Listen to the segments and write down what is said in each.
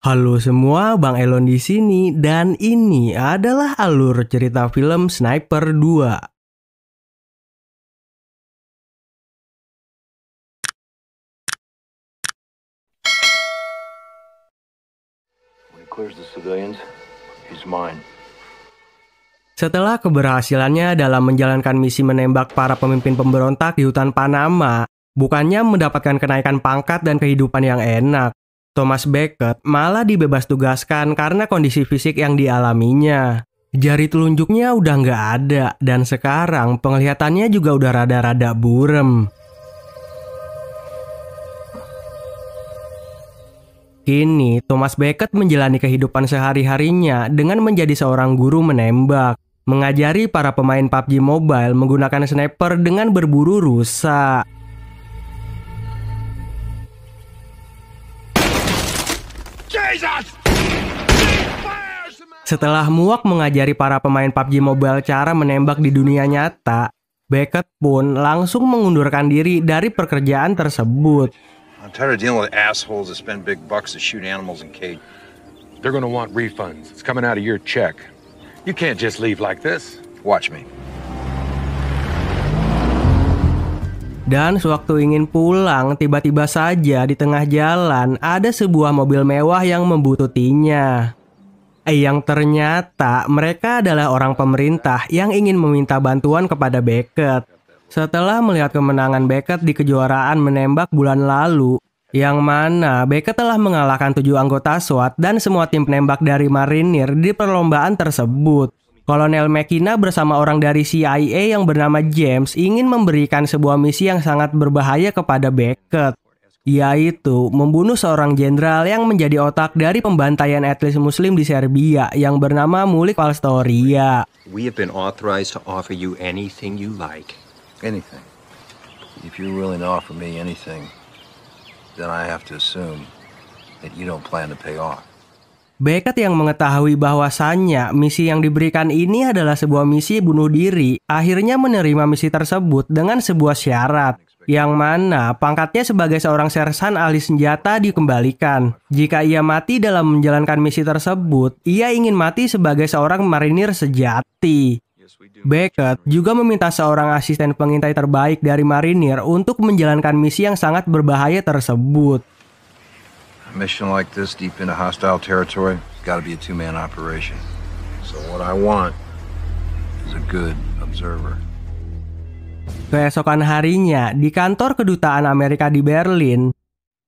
Halo semua, Bang Elon di sini dan ini adalah alur cerita film Sniper 2. Setelah keberhasilannya dalam menjalankan misi menembak para pemimpin pemberontak di hutan Panama, bukannya mendapatkan kenaikan pangkat dan kehidupan yang enak, Thomas Becket malah dibebas tugaskan karena kondisi fisik yang dialaminya. Jari telunjuknya udah nggak ada dan sekarang penglihatannya juga udah rada-rada burem. Kini Thomas Becket menjalani kehidupan sehari-harinya dengan menjadi seorang guru menembak, mengajari para pemain PUBG Mobile menggunakan sniper dengan berburu rusa. Setelah muak mengajari para pemain PUBG Mobile cara menembak di dunia nyata, Becket pun langsung mengundurkan diri dari pekerjaan tersebut. I'm tired of dealing with assholes that spend big bucks to shoot animals in cages. They're gonna want refunds. It's coming out of your check. You can't just leave like this. Watch me. Dan sewaktu ingin pulang, tiba-tiba saja di tengah jalan ada sebuah mobil mewah yang membututinya. Yang ternyata mereka adalah orang pemerintah yang ingin meminta bantuan kepada Becket. Setelah melihat kemenangan Becket di kejuaraan menembak bulan lalu, yang mana Becket telah mengalahkan 7 anggota SWAT dan semua tim penembak dari Marinir di perlombaan tersebut, Kolonel McKenna bersama orang dari CIA yang bernama James ingin memberikan sebuah misi yang sangat berbahaya kepada Becket, yaitu membunuh seorang jenderal yang menjadi otak dari pembantaian etnis muslim di Serbia yang bernama Mulik Valstoria. We have been authorized to offer you anything you like. Anything. If you're willing to offer me anything, then I have to assume that you don't plan to pay off. Becket yang mengetahui bahwasannya misi yang diberikan ini adalah sebuah misi bunuh diri, akhirnya menerima misi tersebut dengan sebuah syarat, yang mana pangkatnya sebagai seorang sersan ahli senjata dikembalikan. Jika ia mati dalam menjalankan misi tersebut, ia ingin mati sebagai seorang marinir sejati. Becket juga meminta seorang asisten pengintai terbaik dari marinir untuk menjalankan misi yang sangat berbahaya tersebut. A mission like this deep into hostile territory, it's got to be a two-man operation. So what I want is a good observer. Keesokan harinya, di kantor kedutaan Amerika di Berlin,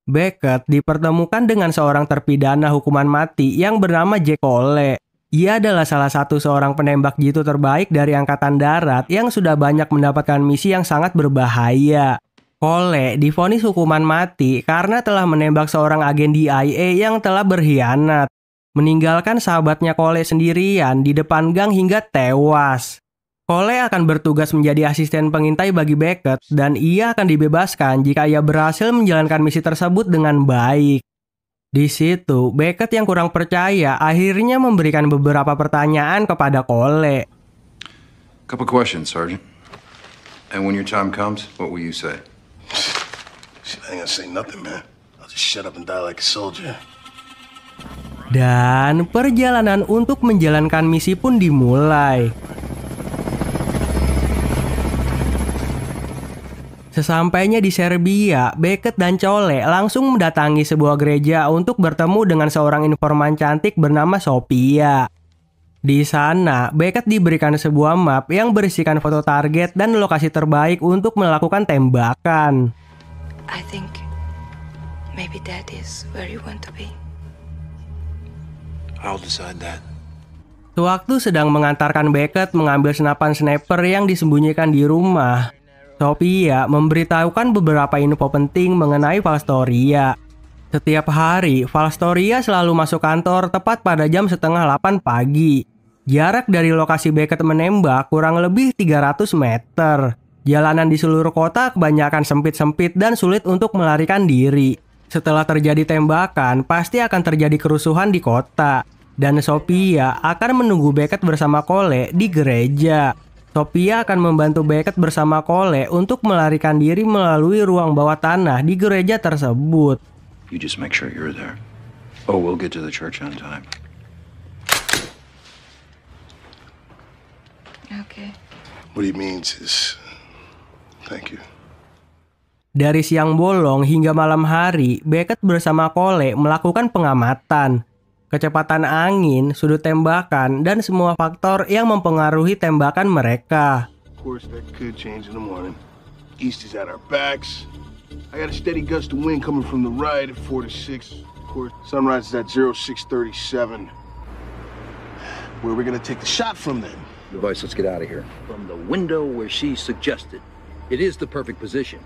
Becket dipertemukan dengan seorang terpidana hukuman mati yang bernama Jack Cole. Ia adalah salah satu seorang penembak jitu terbaik dari Angkatan Darat yang sudah banyak mendapatkan misi yang sangat berbahaya. Cole divonis hukuman mati karena telah menembak seorang agen DIA yang telah berkhianat, meninggalkan sahabatnya Cole sendirian di depan gang hingga tewas. Cole akan bertugas menjadi asisten pengintai bagi Becket dan ia akan dibebaskan jika ia berhasil menjalankan misi tersebut dengan baik. Di situ, Becket yang kurang percaya akhirnya memberikan beberapa pertanyaan kepada Cole. Couple questions, Sergeant. And when your time comes, what will you say? I ain't gonna say nothing, man. I'll just shut up and die like a soldier. Dan perjalanan untuk menjalankan misi pun dimulai. Sesampainya di Serbia, Becket dan Cole langsung mendatangi sebuah gereja untuk bertemu dengan seorang informan cantik bernama Sophia. Di sana, Becket diberikan sebuah map yang berisikan foto target dan lokasi terbaik untuk melakukan tembakan. I think maybe that is where you want to be. I'll decide that. Sewaktu sedang mengantarkan Becket mengambil senapan sniper yang disembunyikan di rumah, Sophia memberitahukan beberapa info penting mengenai Valstoria. Setiap hari, Valstoria selalu masuk kantor tepat pada jam 7:30 pagi. Jarak dari lokasi Beckett menembak kurang lebih 300 meter. Jalanan di seluruh kota kebanyakan sempit-sempit dan sulit untuk melarikan diri. Setelah terjadi tembakan, pasti akan terjadi kerusuhan di kota. Dan Sophia akan menunggu Beckett bersama Cole di gereja. Sophia akan membantu Beckett bersama Cole untuk melarikan diri melalui ruang bawah tanah di gereja tersebut. You just make sure you're there. Oh, we'll get to the church on time. Okay. What he means is, thank you. Dari siang bolong hingga malam hari, Beckett bersama Cole melakukan pengamatan. Kecepatan angin, sudut tembakan, dan semua faktor yang mempengaruhi tembakan mereka. Of course, that could change in the morning. East is at our backs. I got a steady gust of wind coming from the right at 4 to 6. Of course, sunrise is at 0637. Where are we gonna take the shot from then? Device, let's get out of here. From the window where she suggested. It is the perfect position.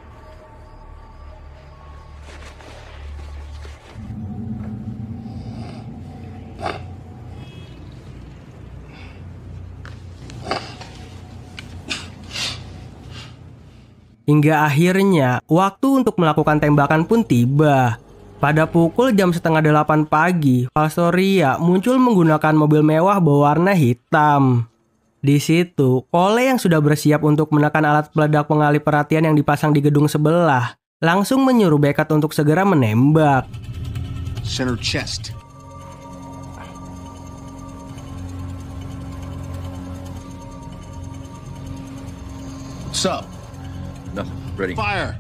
Hingga akhirnya, waktu untuk melakukan tembakan pun tiba. Pada pukul jam 7:30 pagi, Valstoria muncul menggunakan mobil mewah berwarna hitam. Di situ, Cole yang sudah bersiap untuk menekan alat peledak pengalih perhatian yang dipasang di gedung sebelah, langsung menyuruh Beckett untuk segera menembak. Center chest. What's up? Nothing. Ready. Fire!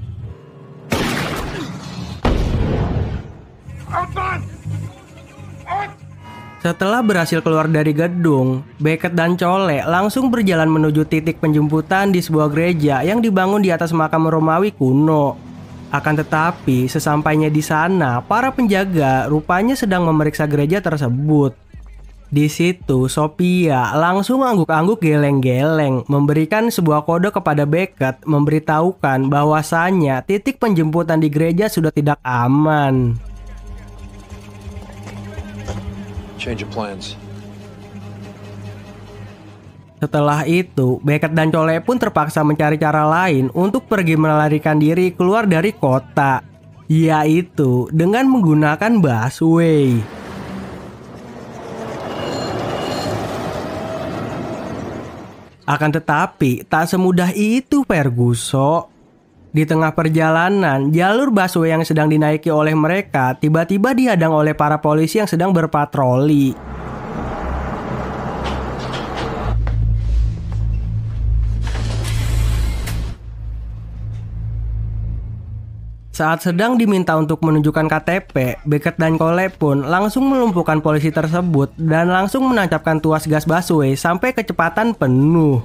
Setelah berhasil keluar dari gedung, Beckett dan Cole langsung berjalan menuju titik penjemputan di sebuah gereja yang dibangun di atas makam Romawi kuno. Akan tetapi, sesampainya di sana, para penjaga rupanya sedang memeriksa gereja tersebut. Di situ, Sophia langsung angguk-angguk geleng-geleng, memberikan sebuah kode kepada Beckett, memberitahukan bahwasannya titik penjemputan di gereja sudah tidak aman. Change of plans. Setelah itu, Beckett dan Cole pun terpaksa mencari cara lain untuk pergi melarikan diri keluar dari kota, yaitu dengan menggunakan busway. Akan tetapi, tak semudah itu Ferguson. Di tengah perjalanan, jalur busway yang sedang dinaiki oleh mereka tiba-tiba dihadang oleh para polisi yang sedang berpatroli. Saat sedang diminta untuk menunjukkan KTP, Beckett dan Cole pun langsung melumpuhkan polisi tersebut dan langsung menancapkan tuas gas busway sampai kecepatan penuh.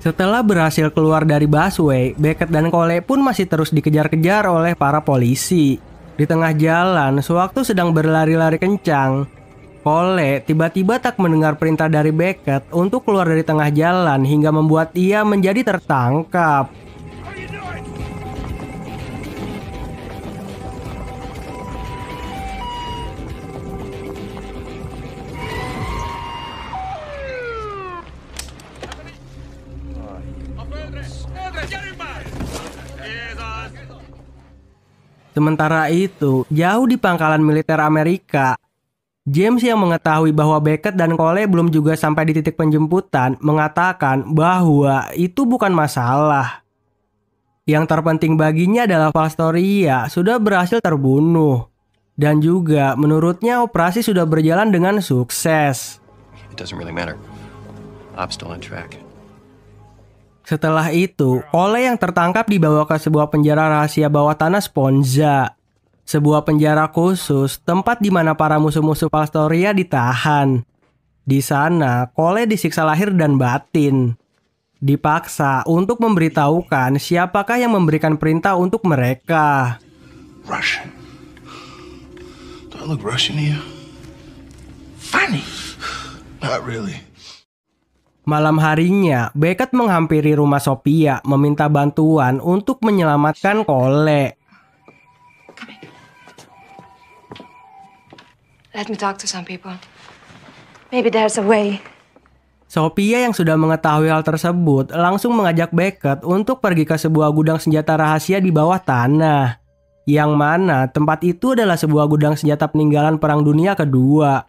Setelah berhasil keluar dari busway, Beckett dan Cole pun masih terus dikejar-kejar oleh para polisi. Di tengah jalan, sewaktu sedang berlari-lari kencang, Cole tiba-tiba tak mendengar perintah dari Beckett untuk keluar dari tengah jalan hingga membuat ia menjadi tertangkap. Sementara itu, jauh di pangkalan militer Amerika, James yang mengetahui bahwa Beckett dan Cole belum juga sampai di titik penjemputan mengatakan bahwa itu bukan masalah. Yang terpenting baginya adalah Valstoria sudah berhasil terbunuh. Dan juga menurutnya operasi sudah berjalan dengan sukses. It doesn't really matter. I'm still on track. Setelah itu, Cole yang tertangkap dibawa ke sebuah penjara rahasia bawah tanah Sponza. Sebuah penjara khusus, tempat di mana para musuh-musuh Pastoria ditahan. Di sana, Cole disiksa lahir dan batin. Dipaksa untuk memberitahukan siapakah yang memberikan perintah untuk mereka. Russian. Do I look Russian to you? Funny. Not really. Malam harinya, Beckett menghampiri rumah Sophia meminta bantuan untuk menyelamatkan Cole. Let me talk to some people. Maybe there's a way. Sophia yang sudah mengetahui hal tersebut langsung mengajak Beckett untuk pergi ke sebuah gudang senjata rahasia di bawah tanah. Yang mana tempat itu adalah sebuah gudang senjata peninggalan Perang Dunia Kedua.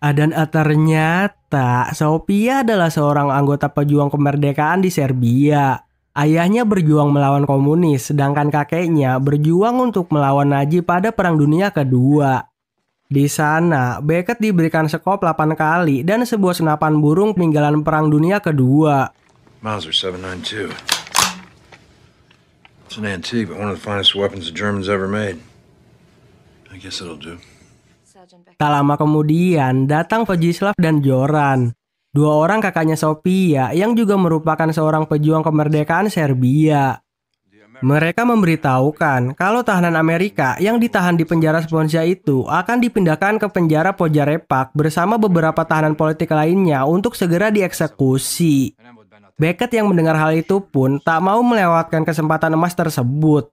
Dan ternyata Sophia adalah seorang anggota pejuang kemerdekaan di Serbia. Ayahnya berjuang melawan komunis, sedangkan kakeknya berjuang untuk melawan Nazi pada Perang Dunia Kedua. Di sana, Beckett diberikan skop 8 kali dan sebuah senapan burung peninggalan Perang Dunia Kedua. Mauser 792. It's an antique, but one of the finest weapons the Germans ever made. I guess it'll do. Tak lama kemudian, datang Vojislav dan Joran. Dua orang kakaknya Sophia yang juga merupakan seorang pejuang kemerdekaan Serbia. Mereka memberitahukan kalau tahanan Amerika yang ditahan di penjara Sponza itu akan dipindahkan ke penjara Pojarepak bersama beberapa tahanan politik lainnya untuk segera dieksekusi. Beckett yang mendengar hal itu pun tak mau melewatkan kesempatan emas tersebut.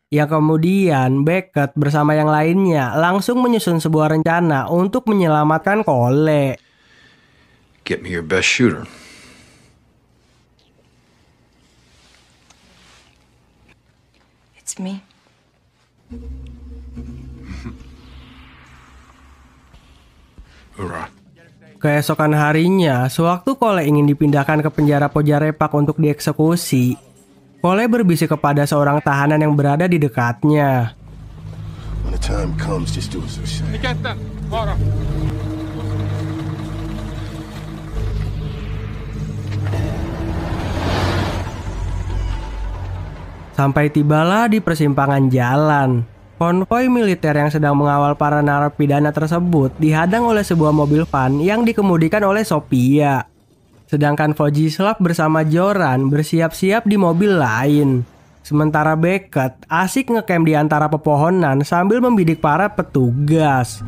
Yang kemudian Beckett bersama yang lainnya langsung menyusun sebuah rencana untuk menyelamatkan Cole. Get me your best shooter. It's me. Hoorah. Keesokan harinya, sewaktu Cole ingin dipindahkan ke penjara Pojarepak untuk dieksekusi, Cole berbisik kepada seorang tahanan yang berada di dekatnya. When the time comes, just do as I say. Sampai tibalah di persimpangan jalan. Konvoi militer yang sedang mengawal para narapidana tersebut dihadang oleh sebuah mobil van yang dikemudikan oleh Sophia. Sedangkan Vojislav bersama Joran bersiap-siap di mobil lain. Sementara Beckett asik ngecamp di antara pepohonan sambil membidik para petugas.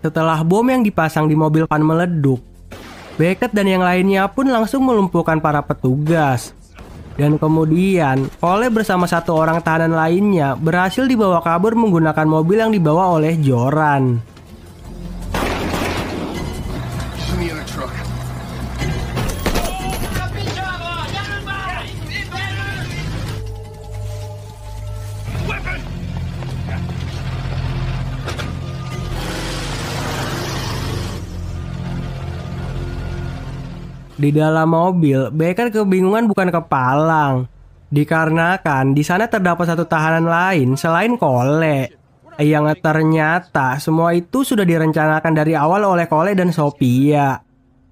Setelah bom yang dipasang di mobil van meleduk, Beckett dan yang lainnya pun langsung melumpuhkan para petugas. Dan kemudian, Cole bersama satu orang tahanan lainnya berhasil dibawa kabur menggunakan mobil yang dibawa oleh Joran. Di dalam mobil, Beckett kebingungan bukan kepalang. Dikarenakan di sana terdapat satu tahanan lain selain Cole. Yang ternyata semua itu sudah direncanakan dari awal oleh Cole dan Sophia.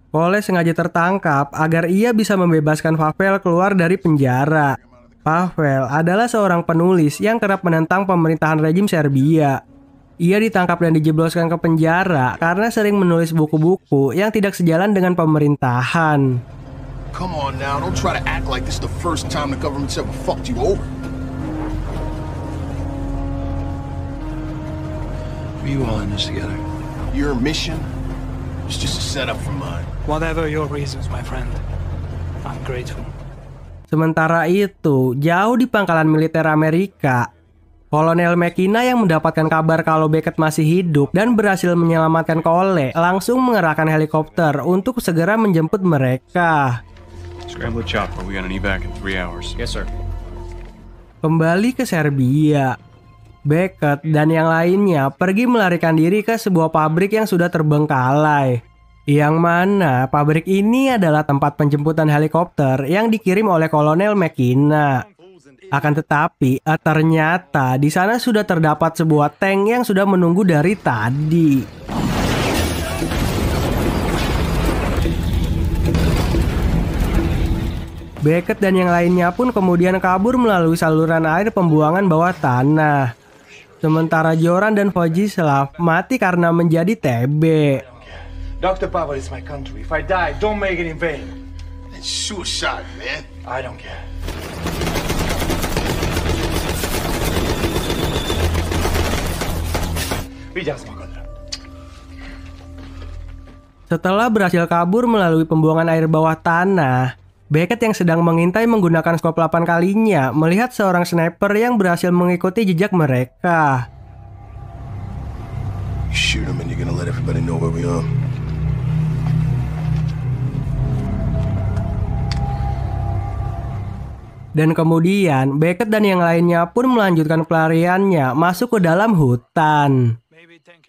Cole sengaja tertangkap agar ia bisa membebaskan Pavel keluar dari penjara. Pavel adalah seorang penulis yang kerap menentang pemerintahan rejim Serbia. Ia ditangkap dan dijebloskan ke penjara karena sering menulis buku-buku yang tidak sejalan dengan pemerintahan. Come on now, don't try to act like this is the first time the government's ever fucked you over. We all in this together. Your mission is just a setup for mine. Whatever your reasons, my friend, I'm grateful. Sementara itu, jauh di pangkalan militer Amerika, Kolonel McKenna yang mendapatkan kabar kalau Beckett masih hidup dan berhasil menyelamatkan Cole langsung mengerahkan helikopter untuk segera menjemput mereka. Scramble chopper, we got an evac in 3 hours. Yes, sir. Kembali ke Serbia, Beckett dan yang lainnya pergi melarikan diri ke sebuah pabrik yang sudah terbengkalai. Yang mana pabrik ini adalah tempat penjemputan helikopter yang dikirim oleh Kolonel McKenna. Akan tetapi, ternyata di sana sudah terdapat sebuah tank yang sudah menunggu dari tadi. Beckett dan yang lainnya pun kemudian kabur melalui saluran air pembuangan bawah tanah. Sementara Joran dan Vojislav mati karena menjadi TB. Dr. Pavel is my country. If I die, don't make it in vain. It's suicide, man. I don't care. Setelah berhasil kabur melalui pembuangan air bawah tanah, Beckett yang sedang mengintai menggunakan skop 8 kalinya melihat seorang sniper yang berhasil mengikuti jejak mereka. You shoot him and you're gonna let everybody know where we are. Dan kemudian Beckett dan yang lainnya pun melanjutkan pelariannya masuk ke dalam hutan.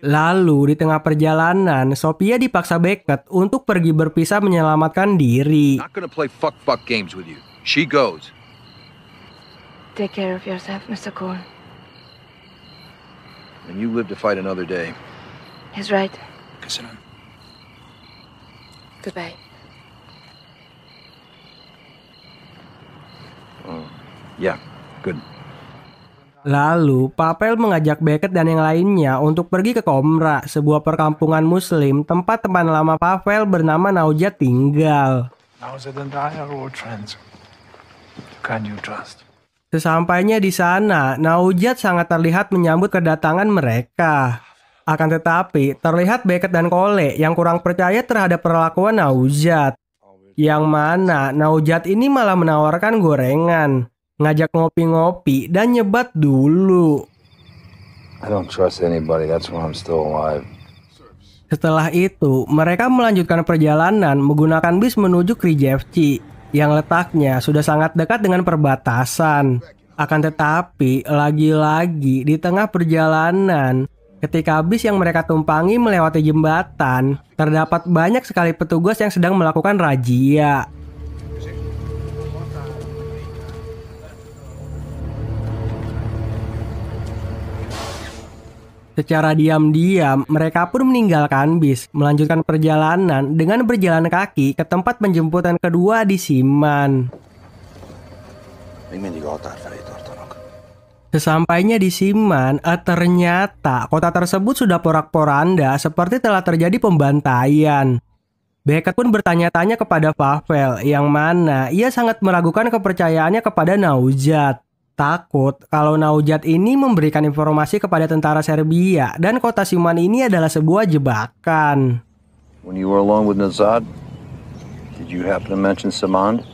Lalu di tengah perjalanan, Sophia dipaksa Beckett untuk pergi berpisah menyelamatkan diri. Not gonna play fuck games with you. She goes. Take care of yourself, Mr. Korn. And you live to fight another day. He's right. Kesenang. Goodbye. Yeah, good. Lalu, Pavel mengajak Beckett dan yang lainnya untuk pergi ke Komra, sebuah perkampungan muslim tempat teman lama Pavel bernama Naujat tinggal. Naujat and I are old friends. Can you trust? Sesampainya di sana, Naujat sangat terlihat menyambut kedatangan mereka. Akan tetapi, terlihat Beckett dan Cole yang kurang percaya terhadap perlakuan Naujat. Yang mana Naujat ini malah menawarkan gorengan, ngajak ngopi-ngopi dan nyebat dulu. I don't trust anybody, that's why I'm still alive. Setelah itu, mereka melanjutkan perjalanan menggunakan bis menuju Krijevci yang letaknya sudah sangat dekat dengan perbatasan. Akan tetapi, lagi-lagi di tengah perjalanan, ketika bis yang mereka tumpangi melewati jembatan, terdapat banyak sekali petugas yang sedang melakukan razia. Secara diam-diam, mereka pun meninggalkan bis, melanjutkan perjalanan dengan berjalan kaki ke tempat penjemputan kedua di Siman. Sesampainya di Siman, ternyata kota tersebut sudah porak-poranda seperti telah terjadi pembantaian. Beckett pun bertanya-tanya kepada Pavel, yang mana ia sangat meragukan kepercayaannya kepada Naujat. Takut kalau Naujat ini memberikan informasi kepada tentara Serbia dan kota Siman ini adalah sebuah jebakan. When you were alone with Nazad, did you happen to mention Samand?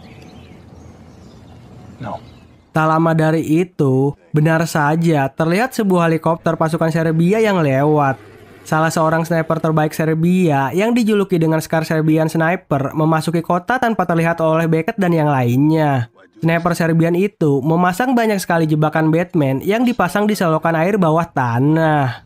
No. Tak lama dari itu, benar saja terlihat sebuah helikopter pasukan Serbia yang lewat. Salah seorang sniper terbaik Serbia yang dijuluki dengan Scar Serbian Sniper memasuki kota tanpa terlihat oleh Beckett dan yang lainnya. Sniper Serbian itu memasang banyak sekali jebakan Batman yang dipasang di selokan air bawah tanah.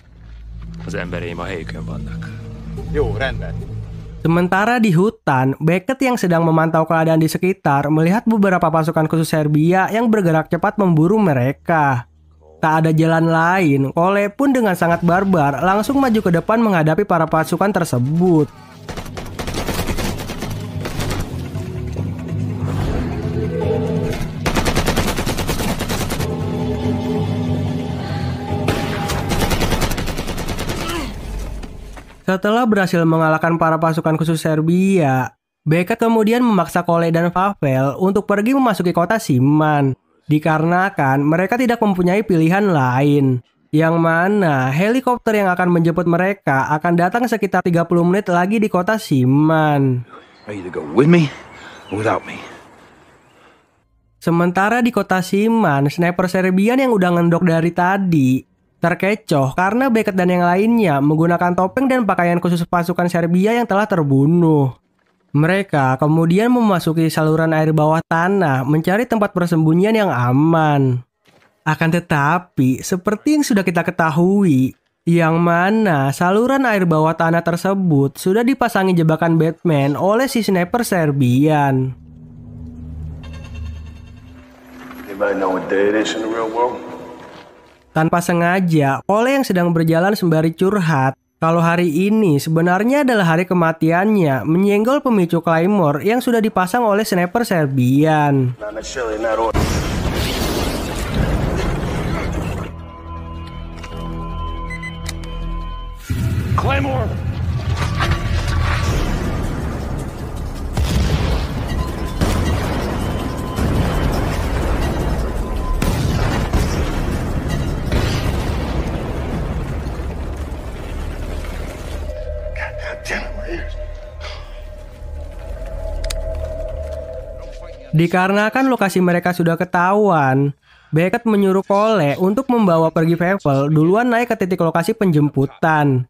Sementara di hutan, Beckett yang sedang memantau keadaan di sekitar melihat beberapa pasukan khusus Serbia yang bergerak cepat memburu mereka. Tak ada jalan lain, Cole pun dengan sangat barbar langsung maju ke depan menghadapi para pasukan tersebut. Setelah berhasil mengalahkan para pasukan khusus Serbia, Beckett kemudian memaksa Cole dan Pavel untuk pergi memasuki kota Siman. Dikarenakan mereka tidak mempunyai pilihan lain. Yang mana helikopter yang akan menjemput mereka akan datang sekitar 30 menit lagi di kota Siman. Sementara di kota Siman, sniper Serbian yang udah ngendok dari tadi terkecoh karena Beckett dan yang lainnya menggunakan topeng dan pakaian khusus pasukan Serbia yang telah terbunuh. Mereka kemudian memasuki saluran air bawah tanah mencari tempat persembunyian yang aman. Akan tetapi, seperti yang sudah kita ketahui, Yang mana saluran air bawah tanah tersebut sudah dipasangi jebakan Batman oleh si sniper Serbian. Anybody know what day it is in the real world? Tanpa sengaja, Cole yang sedang berjalan sembari curhat kalau hari ini sebenarnya adalah hari kematiannya menyenggol pemicu Claymore yang sudah dipasang oleh sniper Serbian. Not necessarily in that order. Claymore! Dikarenakan lokasi mereka sudah ketahuan, Beckett menyuruh Cole untuk membawa pergi Pavel duluan naik ke titik lokasi penjemputan.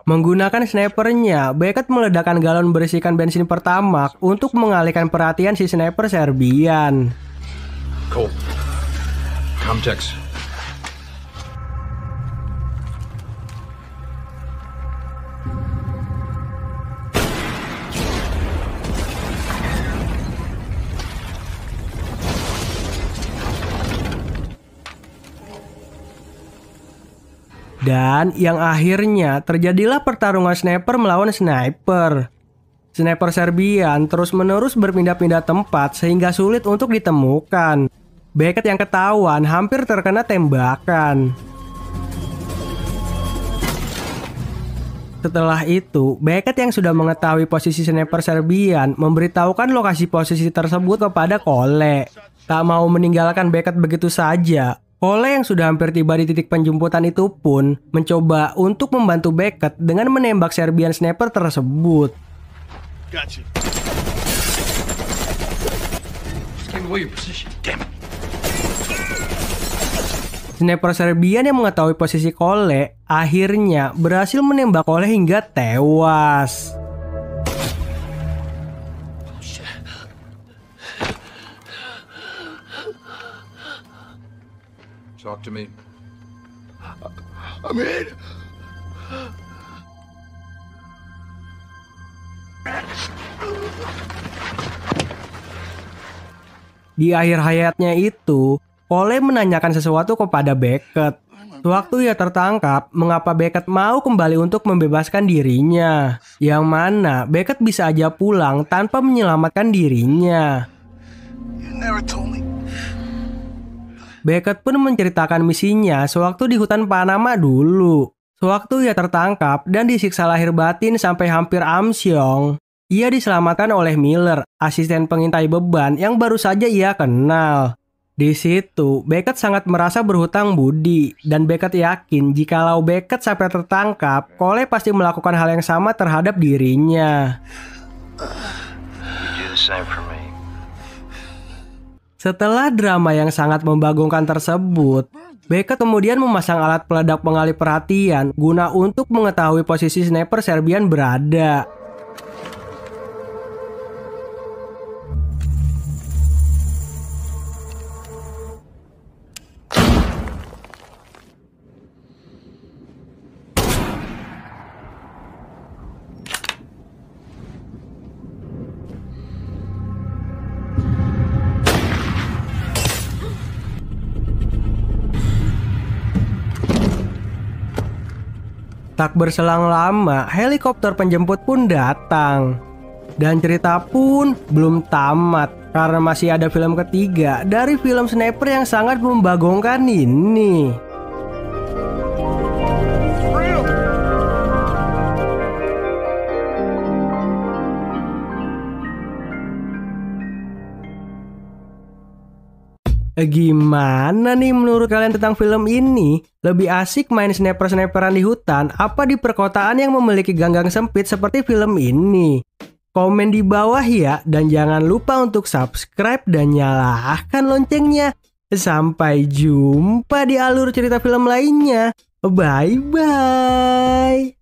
Menggunakan snipernya, Beckett meledakkan galon berisikan bensin pertamax untuk mengalihkan perhatian si sniper Serbian. Cole. Comtex. Dan yang akhirnya terjadilah pertarungan sniper melawan sniper. Sniper Serbian terus-menerus berpindah-pindah tempat sehingga sulit untuk ditemukan. Beckett yang ketahuan hampir terkena tembakan. Setelah itu, Beckett yang sudah mengetahui posisi sniper Serbian memberitahukan lokasi posisi tersebut kepada Cole. Tak mau meninggalkan Beckett begitu saja, Cole yang sudah hampir tiba di titik penjemputan itu pun mencoba untuk membantu Beckett dengan menembak Serbian sniper tersebut. Gotcha. Give away your position. Damn it. Sniper Serbian yang mengetahui posisi Cole akhirnya berhasil menembak Cole hingga tewas. Talk to me. I'm in. Di akhir hayatnya itu, Cole menanyakan sesuatu kepada Beckett. Sewaktu ia tertangkap, mengapa Beckett mau kembali untuk membebaskan dirinya? Yang mana Beckett bisa aja pulang tanpa menyelamatkan dirinya. You never told me. Beckett pun menceritakan misinya sewaktu di hutan Panama dulu. Sewaktu ia tertangkap dan disiksa lahir batin sampai hampir amsyong, ia diselamatkan oleh Miller, asisten pengintai beban yang baru saja ia kenal. Di situ, Beckett sangat merasa berhutang budi, dan Beckett yakin jikalau Beckett sampai tertangkap, Cole pasti melakukan hal yang sama terhadap dirinya. You do the same for me. Setelah drama yang sangat membagongkan tersebut, Beckett kemudian memasang alat peledak pengalih perhatian guna untuk mengetahui posisi sniper Serbian berada. Tak berselang lama, helikopter penjemput pun datang. Dan cerita pun belum tamat, karena masih ada film ketiga dari film sniper yang sangat membagongkan ini. Gimana nih menurut kalian tentang film ini? Lebih asik main sniper-sniperan di hutan apa di perkotaan yang memiliki ganggang sempit seperti film ini? Komen di bawah ya, dan jangan lupa untuk subscribe dan nyalakan loncengnya. Sampai jumpa di alur cerita film lainnya. Bye-bye.